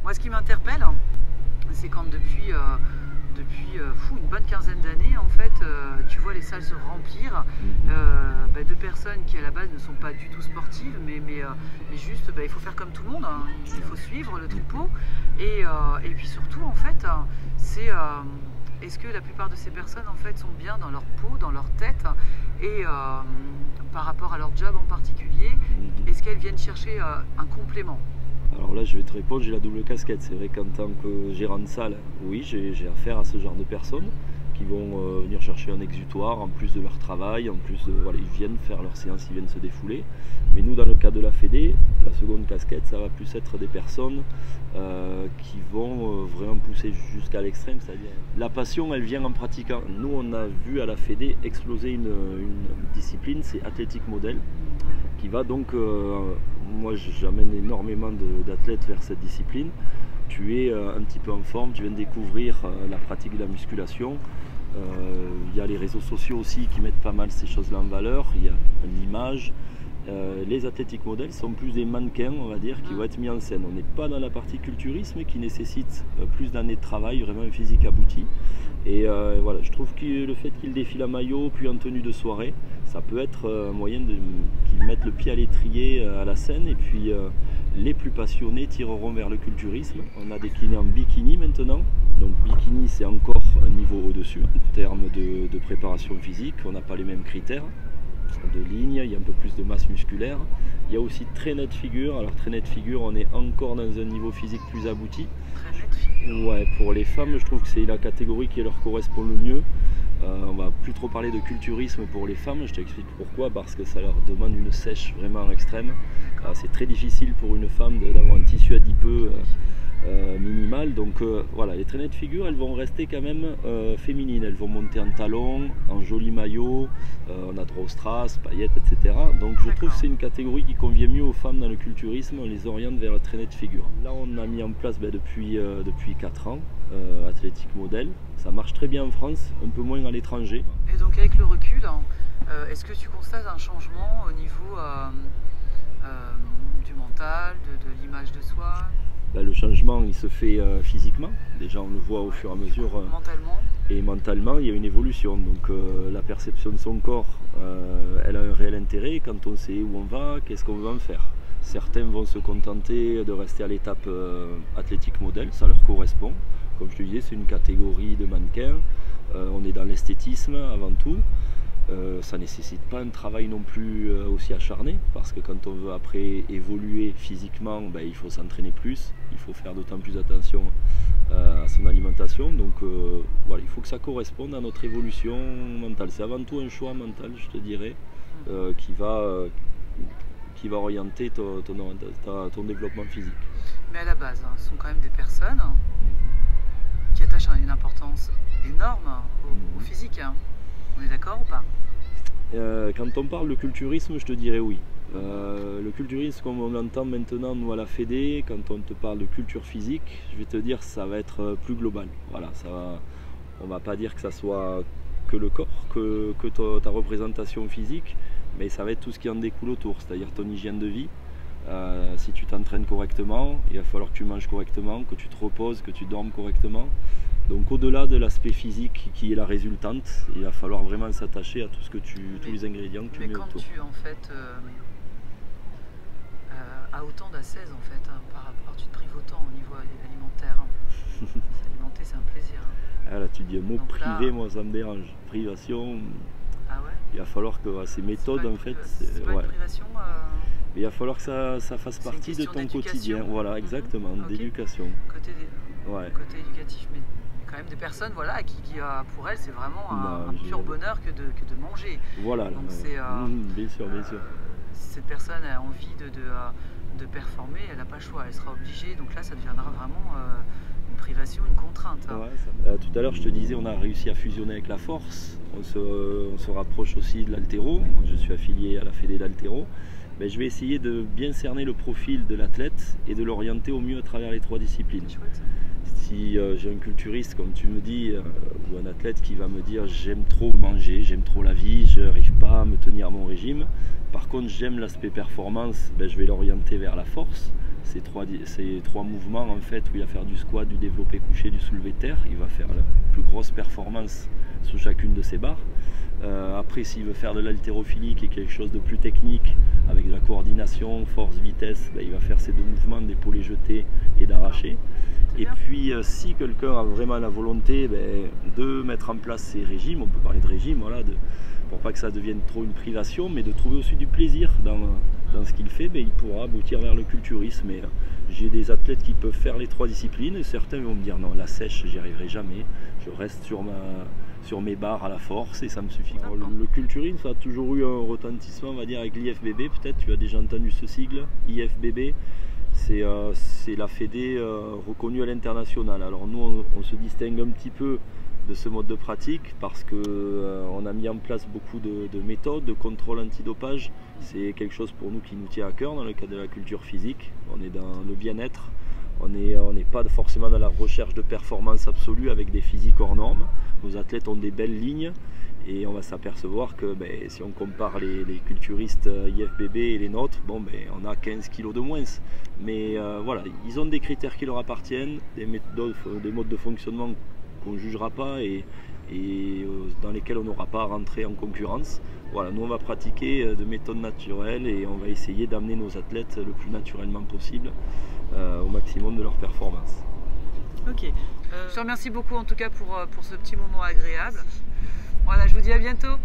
Moi, ce qui m'interpelle, c'est quand depuis une bonne quinzaine d'années, en fait, tu vois les salles se remplir de personnes qui à la base ne sont pas du tout sportives, mais juste, il faut faire comme tout le monde, hein. Il faut suivre le troupeau. Et puis surtout, en fait, c'est est-ce que la plupart de ces personnes, en fait, sont bien dans leur peau, dans leur tête, et par rapport à leur job en particulier, est-ce qu'elles viennent chercher un complément? Alors là, je vais te répondre, j'ai la double casquette. C'est vrai qu'en tant que gérant de salle, oui, j'ai affaire à ce genre de personnes qui vont venir chercher un exutoire en plus de leur travail, en plus de, voilà, ils viennent faire leur séance, ils viennent se défouler. Mais nous, dans le cas de la Fédé, la seconde casquette, ça va plus être des personnes qui vont vraiment pousser jusqu'à l'extrême, c'est-à-dire la passion, elle vient en pratiquant. Nous, on a vu à la Fédé exploser une discipline, c'est athlétique modèle, qui va donc, moi j'amène énormément d'athlètes vers cette discipline. Tu es un petit peu en forme, tu viens de découvrir la pratique de la musculation. Il y a les réseaux sociaux aussi qui mettent pas mal ces choses-là en valeur, il y a l'image. Les athlétiques modèles sont plus des mannequins, on va dire, qui vont être mis en scène. On n'est pas dans la partie culturisme qui nécessite plus d'années de travail, vraiment un physique abouti. Et voilà, je trouve que le fait qu'ils défilent à maillot puis en tenue de soirée, ça peut être un moyen qu'ils mettent le pied à l'étrier à la scène. Et puis les plus passionnés tireront vers le culturisme. On a des kinés en bikini maintenant. Donc bikini, c'est encore un niveau au-dessus en termes de préparation physique. On n'a pas les mêmes critères de ligne, il y a un peu plus de masse musculaire. Il y a aussi très nette figure. Alors très nette figure, on est encore dans un niveau physique plus abouti. Très nette figure. Ouais, pour les femmes, je trouve que c'est la catégorie qui leur correspond le mieux. On va plus trop parler de culturisme pour les femmes, je t'explique pourquoi, parce que ça leur demande une sèche vraiment extrême. C'est très difficile pour une femme d'avoir un tissu adipeux minimal, donc voilà, les traînées de figure, elles vont rester quand même féminines, elles vont monter en talons, en joli maillot, on a droit aux strass, paillettes, etc. Donc je trouve que c'est une catégorie qui convient mieux aux femmes dans le culturisme, on les oriente vers la traînée de figure. Là on a mis en place depuis 4 ans, athlétique modèle, ça marche très bien en France, un peu moins à l'étranger. Et donc avec le recul, est-ce que tu constates un changement au niveau du mental, de l'image de soi? Le changement il se fait physiquement, déjà on le voit au fur et à mesure. Mentalement. Et mentalement il y a une évolution, donc la perception de son corps, elle a un réel intérêt quand on sait où on va, qu'est-ce qu'on veut en faire. Certains vont se contenter de rester à l'étape athlétique modèle, ça leur correspond. Comme je te disais, c'est une catégorie de mannequins, on est dans l'esthétisme avant tout. Ça ne nécessite pas un travail non plus aussi acharné, parce que quand on veut après évoluer physiquement, il faut s'entraîner plus, il faut faire d'autant plus attention à son alimentation. Donc voilà, il faut que ça corresponde à notre évolution mentale. C'est avant tout un choix mental, je te dirais, qui va orienter ton développement physique. Mais à la base, ce sont quand même des personnes qui attachent une importance énorme au physique. On est d'accord ou pas? Quand on parle de culturisme, je te dirais oui. Le culturisme, comme on l'entend maintenant nous à la Fédé, quand on te parle de culture physique, je vais te dire ça va être plus global. Voilà, on va pas dire que ça soit que le corps, que ta représentation physique, mais ça va être tout ce qui en découle autour, c'est-à-dire ton hygiène de vie. Si tu t'entraînes correctement, il va falloir que tu manges correctement, que tu te reposes, que tu dormes correctement. Donc au-delà de l'aspect physique qui est la résultante, il va falloir vraiment s'attacher à tout ce que tous les ingrédients que tu mets autour. Mais quand tu en fait as autant d'ascèse en fait, par rapport, tu te prives autant au niveau alimentaire. S'alimenter c'est un plaisir. Ah là tu dis un mot donc privé, là, moi ça me dérange. Privation. Ah ouais. Il va falloir que ces méthodes en fait. C'est pas une privation. Mais il va falloir que ça fasse partie de ton quotidien. Voilà, exactement, d'éducation. Côté éducatif, mais quand même des personnes voilà, qui pour elles c'est vraiment un pur bonheur que de manger. Voilà, donc bien sûr, bien sûr. Si cette personne a envie de performer, elle n'a pas le choix, elle sera obligée, donc là ça deviendra vraiment une privation, une contrainte. Ouais, tout à l'heure je te disais, on a réussi à fusionner avec la force, on se rapproche aussi de l'haltéro, je suis affilié à la Fédé d'haltéro. Mais je vais essayer de bien cerner le profil de l'athlète et de l'orienter au mieux à travers les 3 disciplines. Si j'ai un culturiste, comme tu me dis, ou un athlète qui va me dire j'aime trop manger, j'aime trop la vie, je n'arrive pas à me tenir à mon régime. Par contre, j'aime l'aspect performance, je vais l'orienter vers la force. ces trois mouvements en fait, où il va faire du squat, du développé couché, du soulevé de terre. Il va faire la plus grosse performance sous chacune de ces barres. Après, s'il veut faire de l'haltérophilie, qui est quelque chose de plus technique, avec de la coordination, force, vitesse, ben, il va faire ces deux mouvements d'épaulé jeté et d'arraché. Et puis, si quelqu'un a vraiment la volonté de mettre en place ces régimes, on peut parler de régime, voilà, pour pas que ça devienne trop une privation, mais de trouver aussi du plaisir dans ce qu'il fait, il pourra aboutir vers le culturisme. Et j'ai des athlètes qui peuvent faire les trois disciplines, et certains vont me dire non, la sèche, j'y arriverai jamais, je reste sur mes barres à la force et ça me suffit. Alors, le culturisme, ça a toujours eu un retentissement, on va dire, avec l'IFBB, peut-être tu as déjà entendu ce sigle, IFBB. C'est la fédé reconnue à l'international. Alors nous, on se distingue un petit peu de ce mode de pratique parce qu'on a mis en place beaucoup de méthodes, de contrôle antidopage. C'est quelque chose pour nous qui nous tient à cœur dans le cadre de la culture physique. On est dans le bien-être, on n'est pas forcément dans la recherche de performance absolue avec des physiques hors normes. Nos athlètes ont des belles lignes. Et on va s'apercevoir que si on compare les culturistes IFBB et les nôtres, on a 15 kg de moins. Mais voilà, ils ont des critères qui leur appartiennent, des modes de fonctionnement qu'on ne jugera pas et dans lesquels on n'aura pas à rentrer en concurrence. Voilà, nous on va pratiquer de méthodes naturelles et on va essayer d'amener nos athlètes le plus naturellement possible au maximum de leur performance. Ok, je te remercie beaucoup en tout cas pour ce petit moment agréable. Voilà, je vous dis à bientôt.